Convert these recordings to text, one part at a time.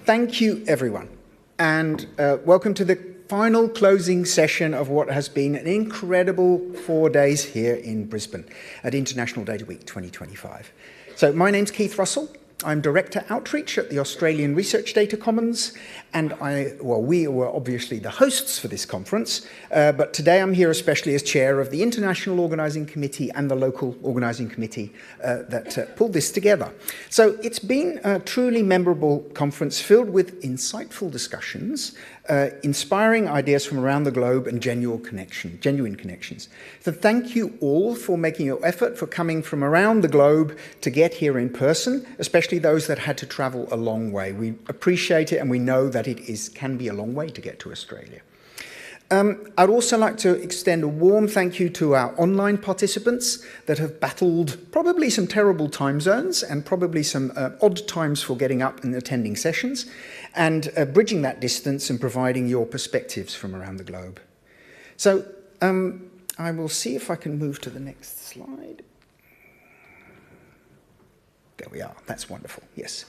thank you, everyone, and welcome to the final closing session of what has been an incredible 4 days here in Brisbane at International Data Week 2025. So my name's Keith Russell. I'm Director Outreach at the Australian Research Data Commons, and we were obviously the hosts for this conference, but today I'm here especially as Chair of the International Organising Committee and the local organising committee that pulled this together. So it's been a truly memorable conference filled with insightful discussions, inspiring ideas from around the globe and genuine connections. So thank you all for making your effort, for coming from around the globe to get here in person, especially those that had to travel a long way. We appreciate it, and we know that it can be a long way to get to Australia. I'd also like to extend a warm thank you to our online participants that have battled probably some terrible time zones and probably some odd times for getting up and attending sessions, and bridging that distance and providing your perspectives from around the globe. So I will see if I can move to the next slide. There we are. That's wonderful. Yes.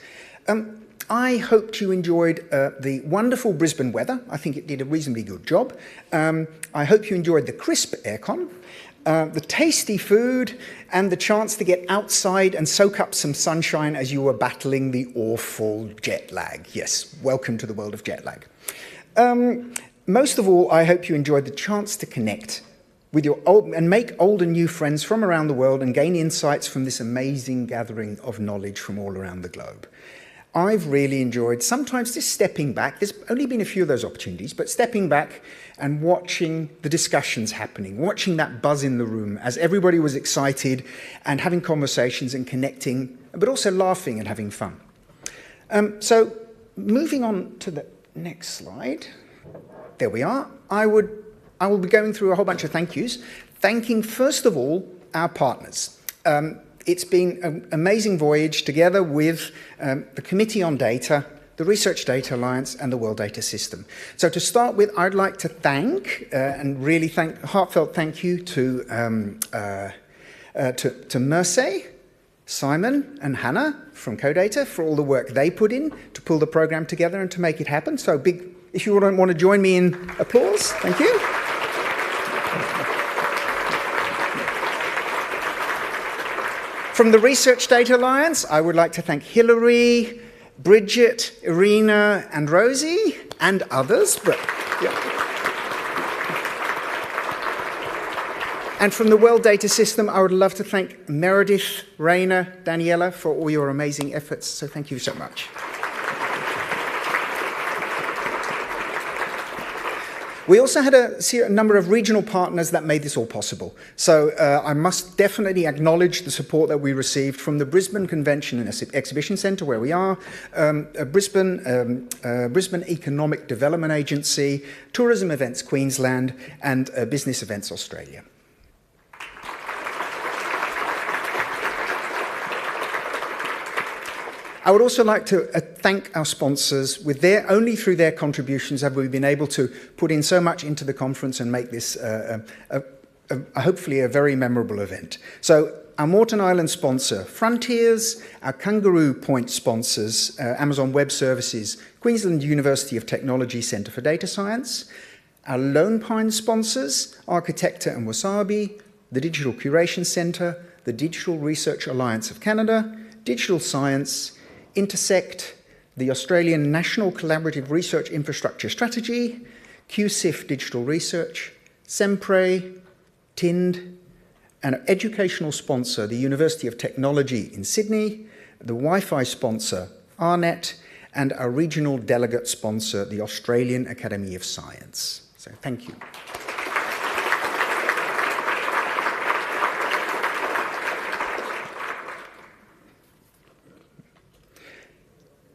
I hoped you enjoyed the wonderful Brisbane weather. I think it did a reasonably good job. I hope you enjoyed the crisp aircon, the tasty food, and the chance to get outside and soak up some sunshine as you were battling the awful jet lag. Yes, welcome to the world of jet lag. Most of all, I hope you enjoyed the chance to connect with your old and make old and new friends from around the world and gain insights from this amazing gathering of knowledge from all around the globe. I've really enjoyed sometimes just stepping back. There's only been a few of those opportunities, but stepping back and watching the discussions happening, watching that buzz in the room as everybody was excited and having conversations and connecting, but also laughing and having fun. So moving on to the next slide. There we are. I will be going through a whole bunch of thank yous, thanking first of all our partners. It's been an amazing voyage together with the Committee on Data, the Research Data Alliance, and the World Data System. So to start with, I'd like to thank and really heartfelt thank you to Merce, Simon, and Hannah from CoData for all the work they put in to pull the program together and to make it happen. So big, if you want to join me in applause, thank you. From the Research Data Alliance, I would like to thank Hilary, Bridget, Irina, and Rosie, and others. And from the World Data System, I would love to thank Meredith, Reyna, Daniela for all your amazing efforts. So thank you so much. We also had a number of regional partners that made this all possible. So I must definitely acknowledge the support that we received from the Brisbane Convention and Exhibition Centre, where we are, Brisbane Economic Development Agency, Tourism Events Queensland, and Business Events Australia. I would also like to thank our sponsors. Only through their contributions have we been able to put in so much into the conference and make this hopefully a very memorable event. So our Moreton Island sponsor, Frontiers, our Kangaroo Point sponsors, Amazon Web Services, Queensland University of Technology Centre for Data Science, our Lone Pine sponsors, Architecta and Wasabi, the Digital Curation Centre, the Digital Research Alliance of Canada, Digital Science, Intersect, the Australian National Collaborative Research Infrastructure Strategy, QCIF Digital Research, SEMPRE, TIND, and an educational sponsor, the University of Technology in Sydney, the Wi-Fi sponsor, ARNet, and our regional delegate sponsor, the Australian Academy of Science. So thank you.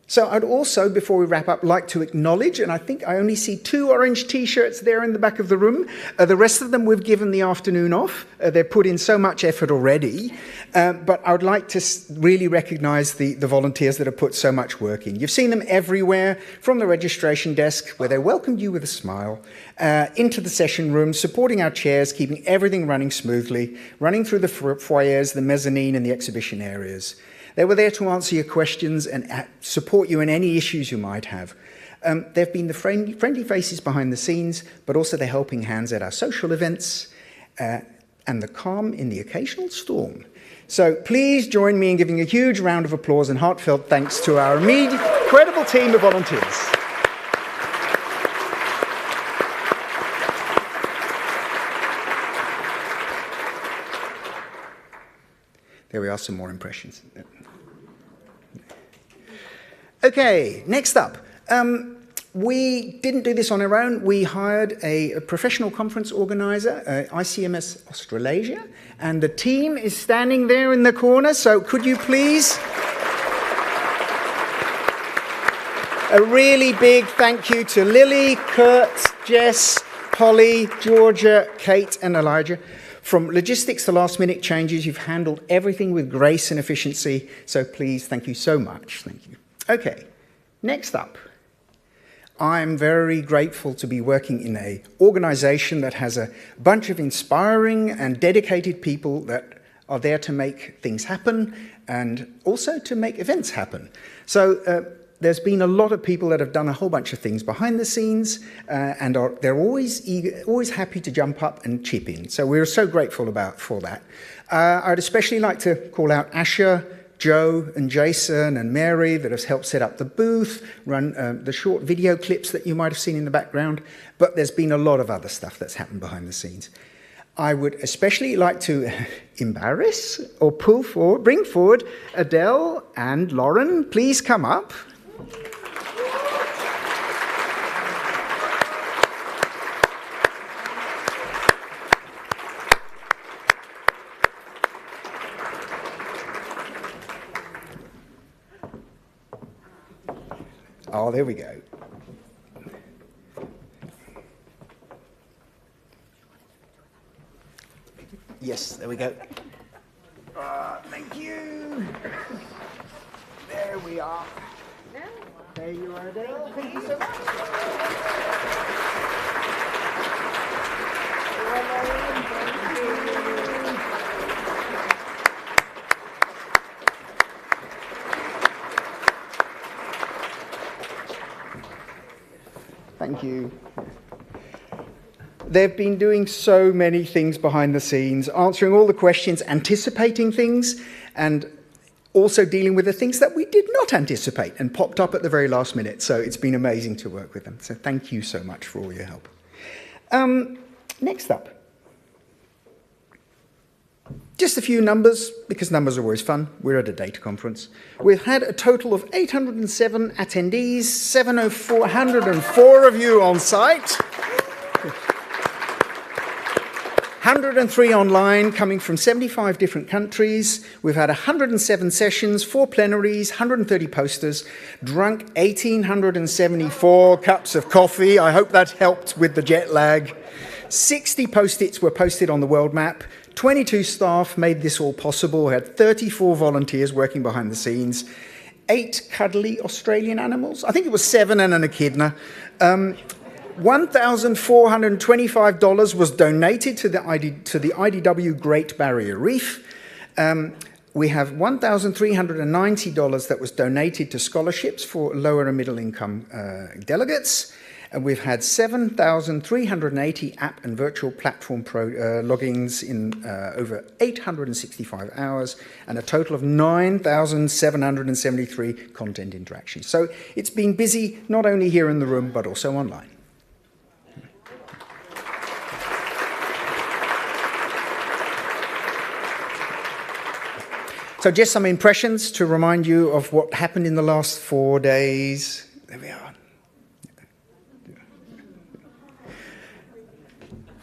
So I'd also, before we wrap up, like to acknowledge, and I think I only see 2 orange T-shirts there in the back of the room. The rest of them we've given the afternoon off. They've put in so much effort already. But I would like to really recognise the volunteers that have put so much work in. You've seen them everywhere, from the registration desk, where they welcomed you with a smile, into the session room, supporting our chairs, keeping everything running smoothly, running through the foyers, the mezzanine, and the exhibition areas. They were there to answer your questions and support you in any issues you might have. They've been the friendly faces behind the scenes, but also the helping hands at our social events, and the calm in the occasional storm. So please join me in giving a huge round of applause and heartfelt thanks to our incredible team of volunteers. There we are, some more impressions. Okay, next up. We didn't do this on our own. We hired a professional conference organizer, ICMS Australasia, and the team is standing there in the corner, so could you please... A really big thank you to Lily, Kurt, Jess, Holly, Georgia, Kate, and Elijah. From logistics to last-minute changes, you've handled everything with grace and efficiency, so please, thank you so much. Thank you. Okay, next up. I'm very grateful to be working in an organization that has a bunch of inspiring and dedicated people that are there to make things happen and also to make events happen. So there's been a lot of people that have done a whole bunch of things behind the scenes and they're always eager, always happy to jump up and chip in. So we're so grateful for that. I'd especially like to call out Asher, Joe and Jason and Mary that has helped set up the booth, run the short video clips that you might have seen in the background, but there's been a lot of other stuff that's happened behind the scenes. I would especially like to embarrass or bring forward Adele and Lauren. Please come up. Oh, there we go. Yes, there we go. Thank you. There we are. There you are, Adele. Thank you so much. Thank you. They've been doing so many things behind the scenes, answering all the questions, anticipating things, and also dealing with the things that we did not anticipate and popped up at the very last minute. So it's been amazing to work with them. So thank you so much for all your help. Next up. Just a few numbers, because numbers are always fun. We're at a data conference. We've had a total of 807 attendees, 704 of you on site. 103 online, coming from 75 different countries. We've had 107 sessions, 4 plenaries, 130 posters, drunk 1,874 cups of coffee. I hope that helped with the jet lag. 60 post-its were posted on the world map. 22 staff made this all possible. We had 34 volunteers working behind the scenes. 8 cuddly Australian animals. I think it was 7 and an echidna. $1,425 was donated to the IDW Great Barrier Reef. We have $1,390 that was donated to scholarships for lower and middle income delegates. And we've had 7,380 app and virtual platform logins in over 865 hours and a total of 9,773 content interactions. So it's been busy not only here in the room, but also online. So just some impressions to remind you of what happened in the last 4 days. There we are.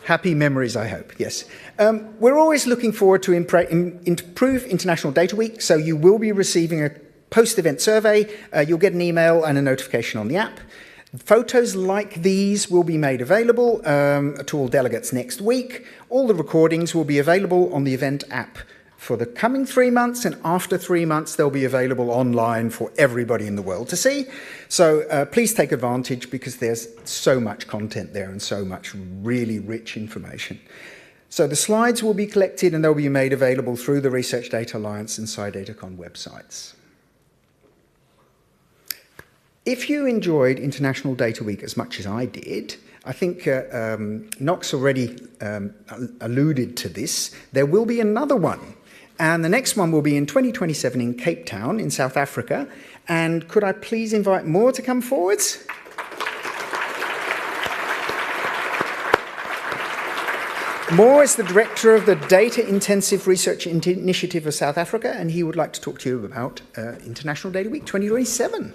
Happy memories, I hope, yes. We're always looking forward to improve International Data Week, so you will be receiving a post-event survey. You'll get an email and a notification on the app. Photos like these will be made available to all delegates next week. All the recordings will be available on the event app for the coming 3 months, and after 3 months, they'll be available online for everybody in the world to see. So please take advantage because there's so much content there and so much really rich information. So the slides will be collected and they'll be made available through the Research Data Alliance and SciDataCon websites. If you enjoyed International Data Week as much as I did, I think Knox already alluded to this. There will be another one. And the next one will be in 2027 in Cape Town in South Africa. And could I please invite Moore to come forwards? Moore is the director of the Data Intensive Research Initiative of South Africa, and he would like to talk to you about International Data Week 2027.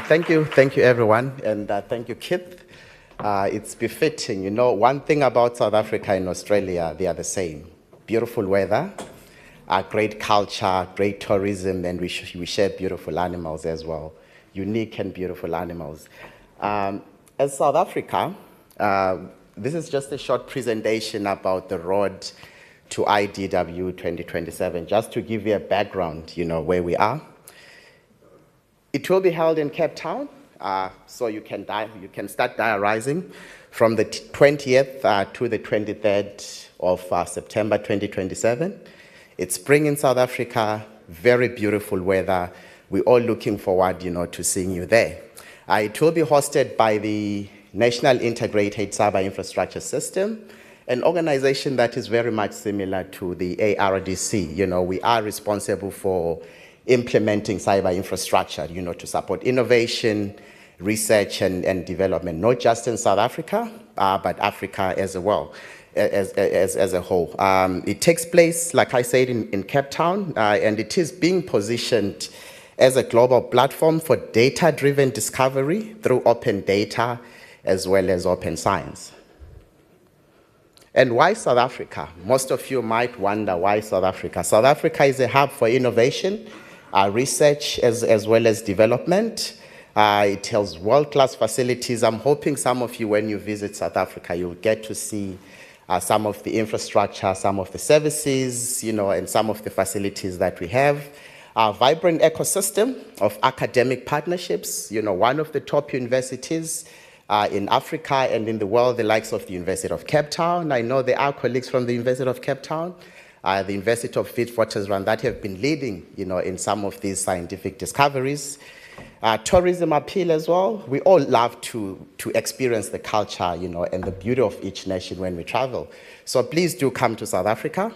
Thank you everyone, and thank you, Kip. It's befitting, you know, one thing about South Africa and Australia, they are the same. Beautiful weather, great culture, great tourism, and we share beautiful animals as well. Unique and beautiful animals. As South Africa, this is just a short presentation about the road to IDW 2027, just to give you a background, you know, where we are. It will be held in Cape Town, so you can start diarising from the 20th to the 23rd of September 2027. It's spring in South Africa, very beautiful weather. We're all looking forward, you know, to seeing you there. It will be hosted by the National Integrated Cyber Infrastructure System, an organization that is very much similar to the ARDC. You know, we are responsible for implementing cyber infrastructure, you know, to support innovation, research, and development, not just in South Africa, but Africa as well. As a whole. It takes place, like I said, in Cape Town, and it is being positioned as a global platform for data-driven discovery through open data as well as open science. And why South Africa? Most of you might wonder why South Africa. South Africa is a hub for innovation, research as well as development. It has world-class facilities. I'm hoping some of you, when you visit South Africa, you'll get to see some of the infrastructure, some of the services, you know, and some of the facilities that we have. A vibrant ecosystem of academic partnerships, you know, one of the top universities in Africa and in the world, the likes of the University of Cape Town. I know there are colleagues from the University of Cape Town, the University of Witwatersrand that have been leading, you know, in some of these scientific discoveries. Tourism appeal as well. We all love to experience the culture, you know, and the beauty of each nation when we travel. So please do come to South Africa.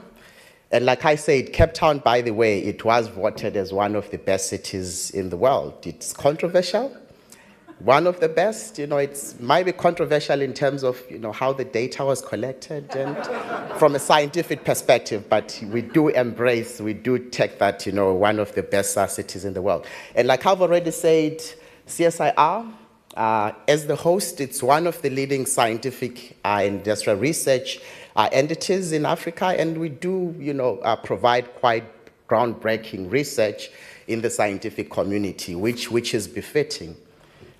And like I said, Cape Town, by the way, it was voted as one of the best cities in the world. It's controversial. One of the best, you know, it might be controversial in terms of, you know, how the data was collected and from a scientific perspective, but we do take that, you know, one of the best cities in the world. And like I've already said, CSIR, as the host, it's one of the leading scientific industrial research entities in Africa, and we do, you know, provide quite groundbreaking research in the scientific community, which is befitting.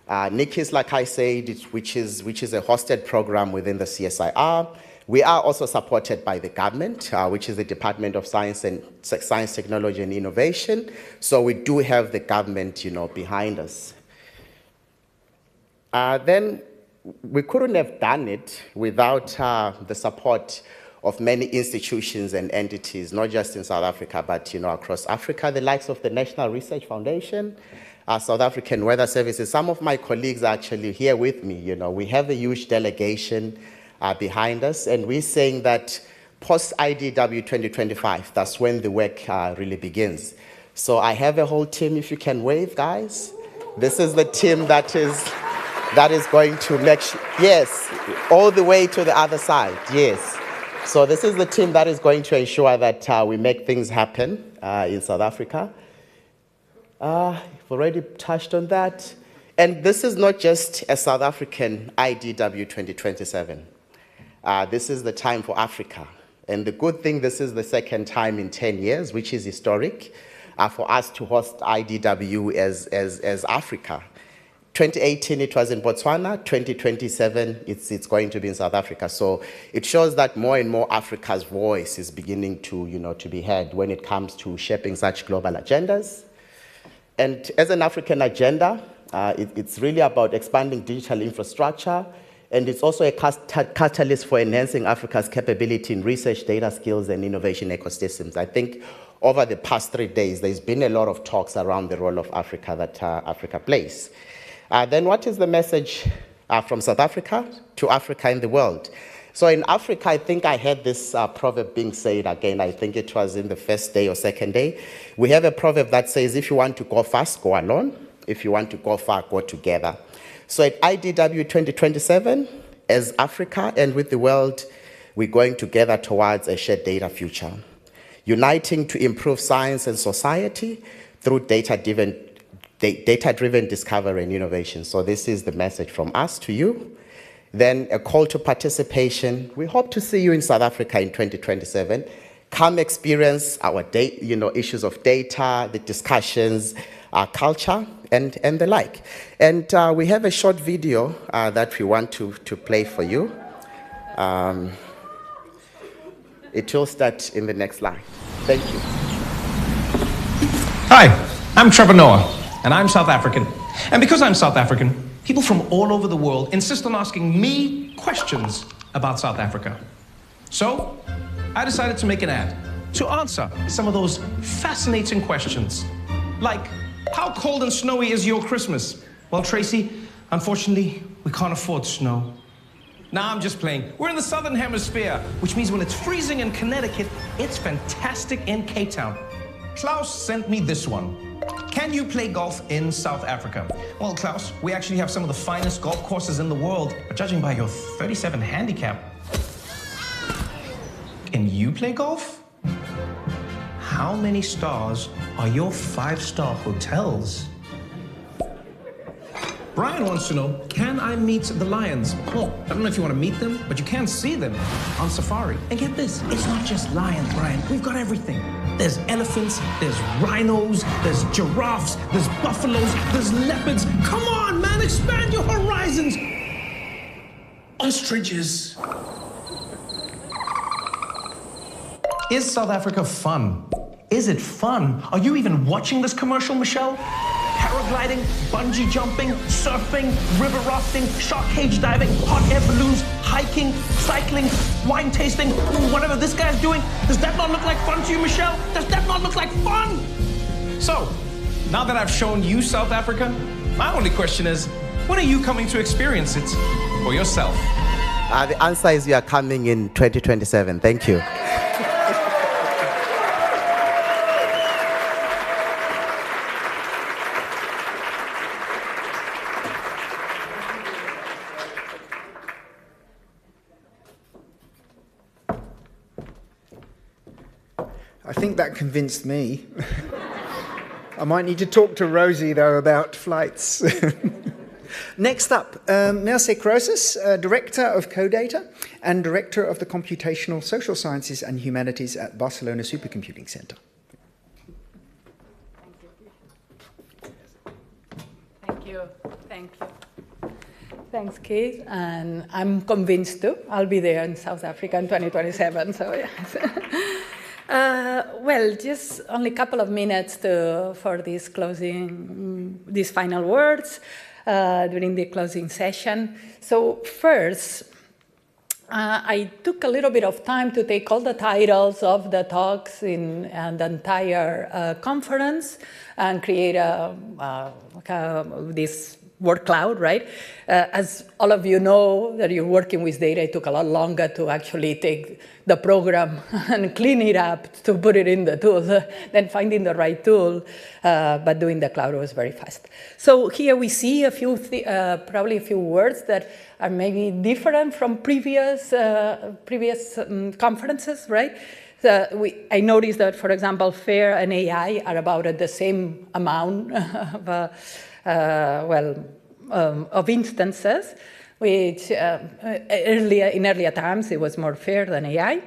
NICIS, like I said, which is a hosted program within the CSIR. We are also supported by the government, which is the Department of Science, Technology and Innovation. So we do have the government, you know, behind us. Then we couldn't have done it without the support of many institutions and entities, not just in South Africa, but, you know, across Africa, the likes of the National Research Foundation, South African Weather Services. Some of my colleagues are actually here with me. You know, we have a huge delegation behind us, and we're saying that post-IDW 2025, that's when the work really begins. So I have a whole team, if you can wave, guys. This is the team that is going to make sure, yes, all the way to the other side, yes. So this is the team that is going to ensure that we make things happen in South Africa. I've already touched on that. And this is not just a South African IDW 2027. This is the time for Africa. And the good thing, this is the second time in 10 years, which is historic, for us to host IDW as Africa. 2018, it was in Botswana. 2027, it's going to be in South Africa. So it shows that more and more Africa's voice is beginning to, you know, to be heard when it comes to shaping such global agendas. And as an African agenda, It's really about expanding digital infrastructure, and it's also a catalyst for enhancing Africa's capability in research, data skills, and innovation ecosystems. I think over the past 3 days, there's been a lot of talks around the role of Africa that Africa plays. Then what is the message from South Africa to Africa in the world? So in Africa, I think I heard this proverb being said again. I think it was in the first day or second day. We have a proverb that says, if you want to go fast, go alone. If you want to go far, go together. So at IDW 2027, as Africa and with the world, we're going together towards a shared data future, uniting to improve science and society through data-driven discovery and innovation. So this is the message from us to you. Then a call to participation. We hope to see you in South Africa in 2027. Come experience our issues of data, the discussions, our culture, and the like. And we have a short video that we want to play for you. It will start in the next slide. Thank you. Hi, I'm Trevor Noah, and I'm South African. And because I'm South African, people from all over the world insist on asking me questions about South Africa. So I decided to make an ad to answer some of those fascinating questions. Like, how cold and snowy is your Christmas? Well, Tracy, unfortunately, we can't afford snow. Nah, I'm just playing. We're in the Southern Hemisphere, which means when it's freezing in Connecticut, it's fantastic in Cape Town. Klaus sent me this one. Can you play golf in South Africa? Well, Klaus, we actually have some of the finest golf courses in the world, but judging by your 37 handicap, can you play golf? How many stars are your 5-star hotels? Brian wants to know, can I meet the lions? Well, I don't know if you want to meet them, but you can see them on safari. And get this, it's not just lions, Brian. We've got everything. There's elephants, there's rhinos, there's giraffes, there's buffaloes, there's leopards. Come on, man, expand your horizons. Ostriches. Is South Africa fun? Is it fun? Are you even watching this commercial, Michelle? Paragliding, bungee jumping, surfing, river rafting, shark cage diving, hot air balloons, hiking, cycling, wine tasting, whatever this guy's doing. Does that not look like fun to you, Michelle? Does that not look like fun? So, now that I've shown you South Africa, my only question is, when are you coming to experience it for yourself? The answer is you are coming in 2027. Thank you. I think that convinced me. I might need to talk to Rosie, though, about flights. Next up, Merce Crosas, Director of CoData and Director of the Computational Social Sciences and Humanities at Barcelona Supercomputing Center. Thank you. Thank you. Thanks, Keith. And I'm convinced, too. I'll be there in South Africa in 2027, so yes. Well, just only a couple of minutes for this these final words during the closing session. So first, I took a little bit of time to take all the titles of the talks in the entire conference and create this word cloud, right? As all of you know that you're working with data, it took a lot longer to actually take the program and clean it up to put it in the tool than finding the right tool, but doing the cloud was very fast. So here we see a few, probably a few words that are maybe different from previous conferences, right? I noticed that, for example, FAIR and AI are about at the same amount of instances, which in earlier times it was more FAIR than AI.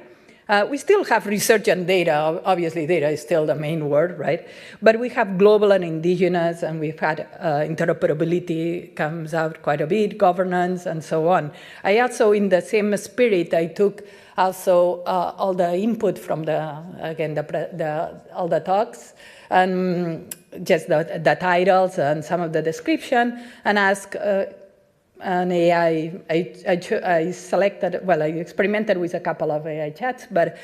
We still have research and data. Obviously, data is still the main word, right? But we have global and indigenous, and we've had interoperability comes out quite a bit, governance, and so on. I also, in the same spirit, I took also all the input from all the talks, and just the titles and some of the description, and asked an AI, I selected, well, I experimented with a couple of AI chats, but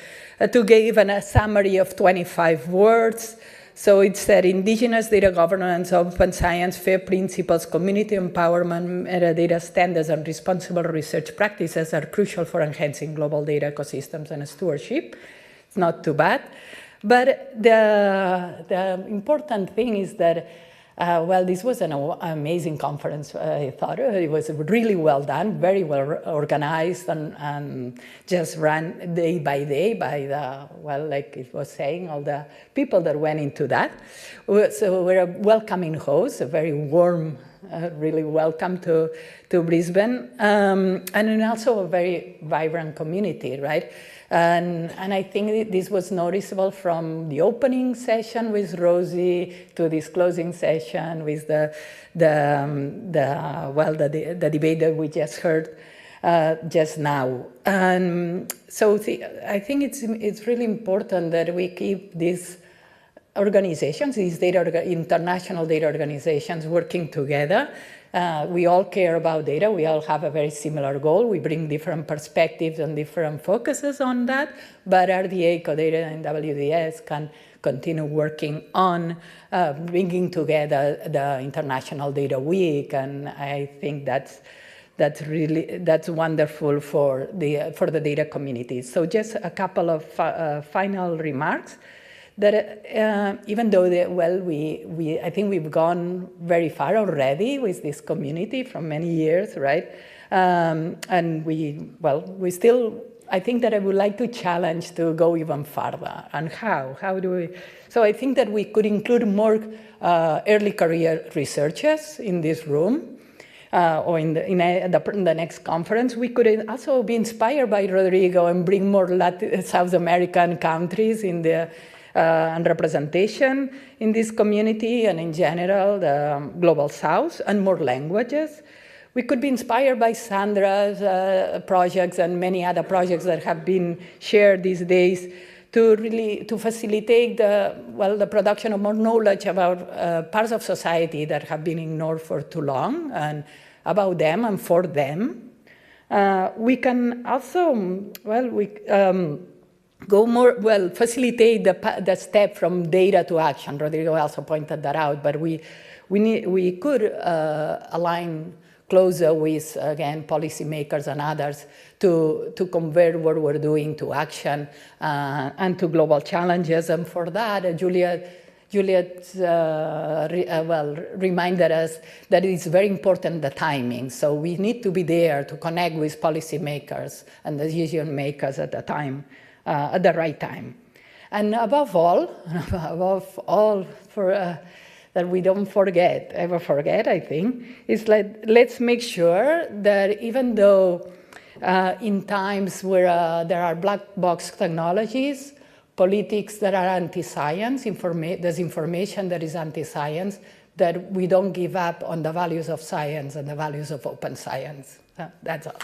to give a summary of 25 words. So it said, indigenous data governance, open science, fair principles, community empowerment, metadata standards, and responsible research practices are crucial for enhancing global data ecosystems and stewardship. It's not too bad. But the important thing is that well, this was an amazing conference, I thought. It was really well done, very well organized, and just ran day by day by the, well, like it was saying, all the people that went into that. So we're a welcoming host, a very warm, really welcome to Brisbane, and also a very vibrant community, right? And I think this was noticeable from the opening session with Rosie to this closing session with the debate that we just heard just now. And so I think it's really important that we keep these organizations, these international data organizations working together. We all care about data. We all have a very similar goal. We bring different perspectives and different focuses on that, but RDA, CODATA, and WDS can continue working on bringing together the International Data Week, and I think that's wonderful for the data community. So just a couple of final remarks. That even though I think we've gone very far already with this community from many years, right? And we still, I think that I would like to challenge to go even farther. And how? How do we? So I think that we could include more early career researchers in this room. Or in the next conference. We could also be inspired by Rodrigo and bring more South American countries in the and representation in this community and in general, the Global South, and more languages. We could be inspired by Sandra's projects and many other projects that have been shared these days to facilitate the production of more knowledge about parts of society that have been ignored for too long, and about them and for them. We can also, facilitate the step from data to action. Rodrigo also pointed that out, but we could align closer with, again, policymakers and others to convert what we're doing to action and to global challenges. And for that, Juliet reminded us that it's very important, the timing. So we need to be there to connect with policymakers and decision makers at the time. At the right time. And above all, for that we don't ever forget, I think, is like, let's make sure that even though in times where there are black box technologies, politics that are anti-science, disinformation that is anti-science, that we don't give up on the values of science and the values of open science. That's all.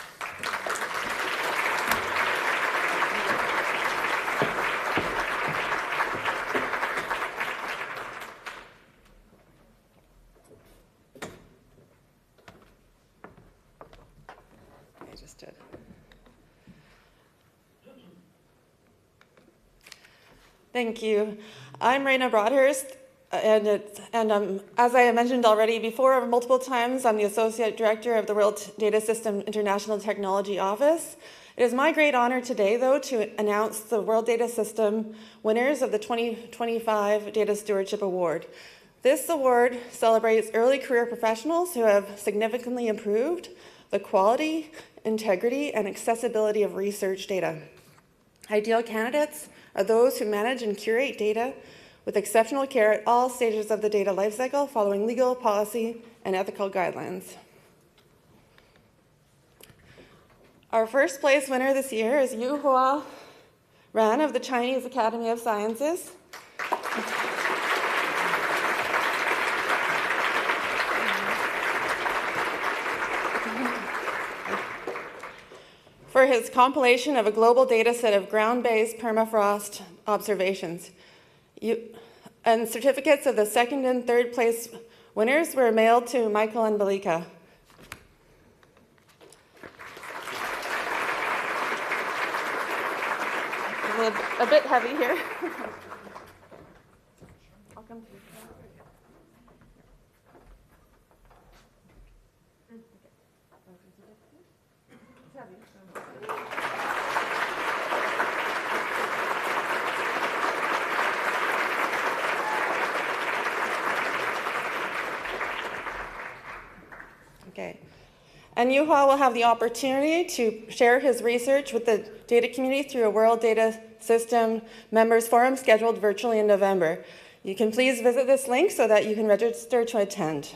Thank you. I'm Reyna Broadhurst, and as I mentioned already before multiple times, I'm the Associate Director of the World Data System International Technology Office. It is my great honor today, though, to announce the World Data System winners of the 2025 Data Stewardship Award. This award celebrates early career professionals who have significantly improved the quality, integrity, and accessibility of research data. Ideal candidates are those who manage and curate data with exceptional care at all stages of the data lifecycle, following legal, policy, and ethical guidelines. Our first place winner this year is Yu Hua Ran of the Chinese Academy of Sciences. For his compilation of a global data set of ground-based permafrost observations. And certificates of the second and third place winners were mailed to Michael and Belika. A bit heavy here. I'll come to you. Okay. And Yuhua will have the opportunity to share his research with the data community through a World Data System Members Forum scheduled virtually in November. You can please visit this link so that you can register to attend.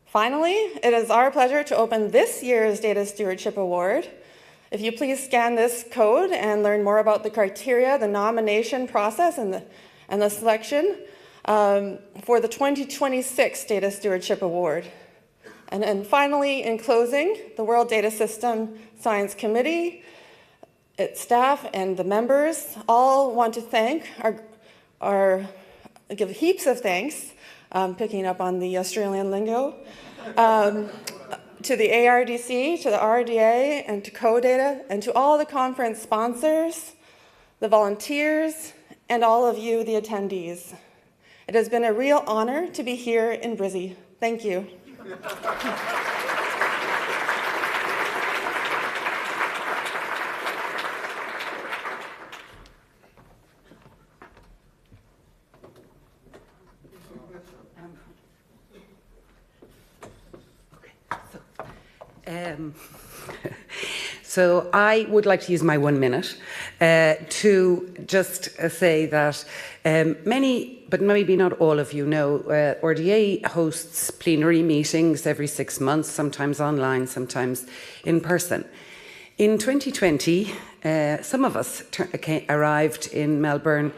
Finally, it is our pleasure to open this year's Data Stewardship Award. If you please scan this code and learn more about the criteria, the nomination process, and the selection for the 2026 Data Stewardship Award. And finally, in closing, the World Data System Science Committee, its staff, and the members all want to thank give heaps of thanks, picking up on the Australian lingo, to the ARDC, to the RDA, and to CoData, and to all the conference sponsors, the volunteers, and all of you, the attendees. It has been a real honor to be here in Brisbane. Thank you. So I would like to use my 1 minute to just say that many, but maybe not all of you know, RDA hosts plenary meetings every 6 months, sometimes online, sometimes in person. In 2020, some of us arrived in Melbourne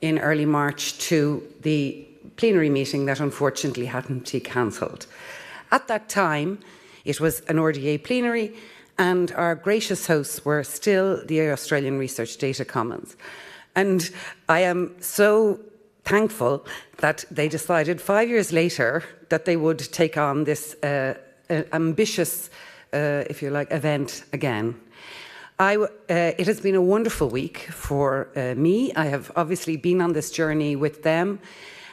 in early March to the plenary meeting that unfortunately hadn't been cancelled. At that time, it was an RDA plenary, and our gracious hosts were still the Australian Research Data Commons. And I am so thankful that they decided 5 years later that they would take on this ambitious, if you like, event again. It has been a wonderful week for me. I have obviously been on this journey with them.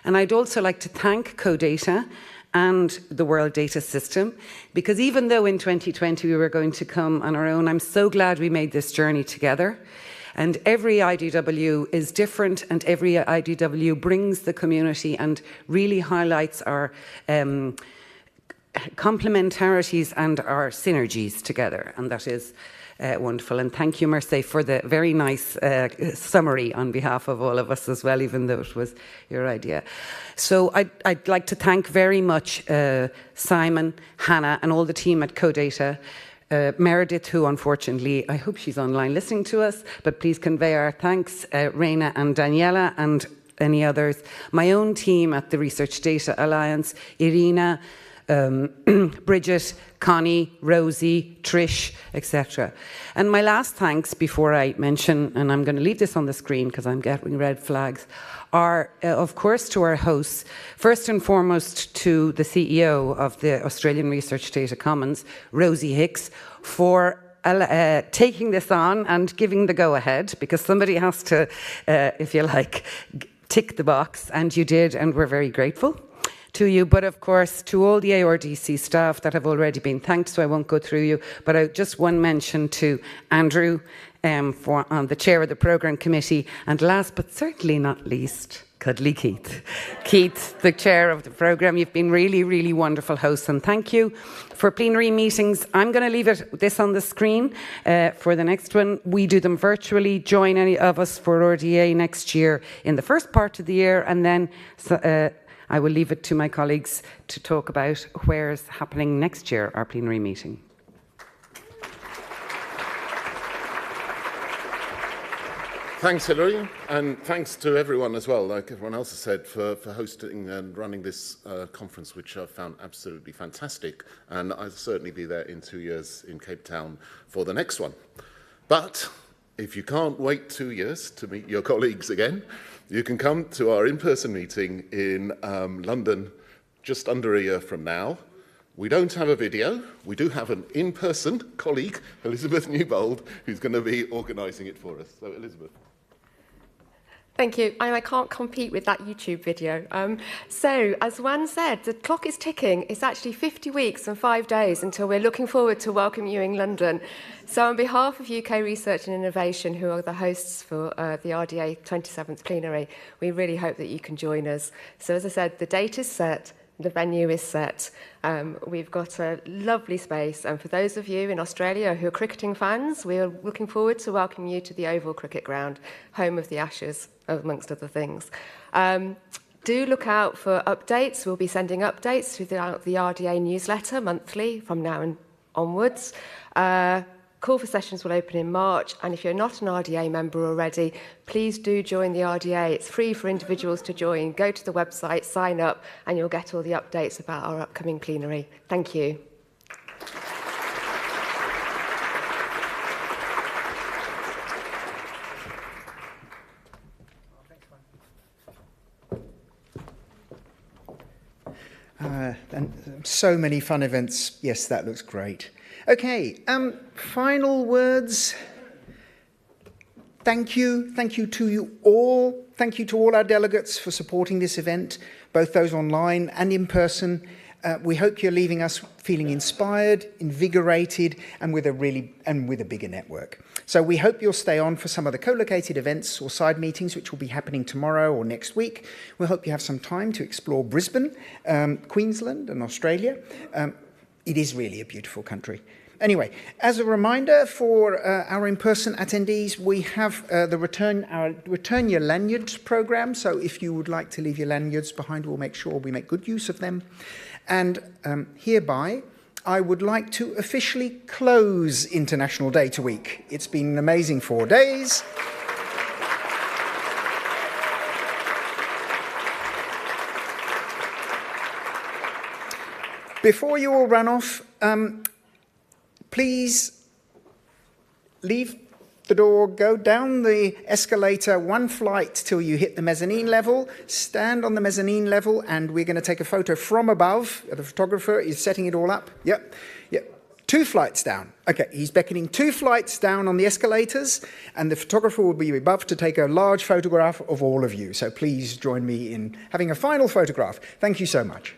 And I'd also like to thank CoData and the World Data System, because even though in 2020 we were going to come on our own, I'm so glad we made this journey together. And every IDW is different, and every IDW brings the community and really highlights our complementarities and our synergies together, and that is wonderful. And thank you, Merce, for the very nice summary on behalf of all of us as well, even though it was your idea. So I'd like to thank very much Simon, Hannah, and all the team at CoData. Meredith, who unfortunately, I hope she's online listening to us, but please convey our thanks, Reyna and Daniela, and any others. My own team at the Research Data Alliance, Irina, Bridget, Connie, Rosie, Trish, etc. And my last thanks before I mention, and I'm going to leave this on the screen because I'm getting red flags, are of course to our hosts, first and foremost to the CEO of the Australian Research Data Commons, Rosie Hicks, for taking this on and giving the go-ahead, because somebody has to, if you like, tick the box, and you did, and we're very grateful to you. But of course, to all the ARDC staff that have already been thanked, so I won't go through you, but just one mention to Andrew, the chair of the programme committee, and last but certainly not least, Cuddly Keith. Keith, the chair of the programme, you've been really, really wonderful hosts, and thank you. For plenary meetings, I'm going to leave this on the screen for the next one. We do them virtually. Join any of us for RDA next year in the first part of the year, and then I will leave it to my colleagues to talk about where's happening next year, our plenary meeting. Thanks, Hilary, and thanks to everyone as well, like everyone else has said, for hosting and running this conference, which I've found absolutely fantastic. And I'll certainly be there in 2 years in Cape Town for the next one. But if you can't wait 2 years to meet your colleagues again, you can come to our in-person meeting in London just under a year from now. We don't have a video. We do have an in-person colleague, Elizabeth Newbold, who's going to be organising it for us. So, Elizabeth. Thank you. I can't compete with that YouTube video. So, as Juan said, the clock is ticking. It's actually 50 weeks and 5 days until we're looking forward to welcoming you in London. So, on behalf of UK Research and Innovation, who are the hosts for the RDA 27th plenary, we really hope that you can join us. So, as I said, the date is set. The venue is set. We've got a lovely space. And for those of you in Australia who are cricketing fans, we are looking forward to welcoming you to the Oval Cricket Ground, home of the Ashes, amongst other things. Do look out for updates. We'll be sending updates through the RDA newsletter monthly from now and onwards. Call for sessions will open in March, and if you're not an RDA member already, please do join the RDA. It's free for individuals to join. Go to the website, sign up, and you'll get all the updates about our upcoming plenary. Thank you. And so many fun events. Yes, that looks great. Okay, final words. Thank you to you all. Thank you to all our delegates for supporting this event, both those online and in person. We hope you're leaving us feeling inspired, invigorated, and with a bigger network. So we hope you'll stay on for some of the co-located events or side meetings, which will be happening tomorrow or next week. We hope you have some time to explore Brisbane, Queensland, and Australia. It is really a beautiful country. Anyway, as a reminder for our in-person attendees, we have our Return Your Lanyards program. So if you would like to leave your lanyards behind, we'll make sure we make good use of them. And hereby, I would like to officially close International Data Week. It's been an amazing 4 days. Before you all run off, please leave the door, go down the escalator 1 flight till you hit the mezzanine level, stand on the mezzanine level, and we're going to take a photo from above. The photographer is setting it all up. Yep. 2 flights down. Okay, he's beckoning 2 flights down on the escalators, and the photographer will be above to take a large photograph of all of you. So please join me in having a final photograph. Thank you so much.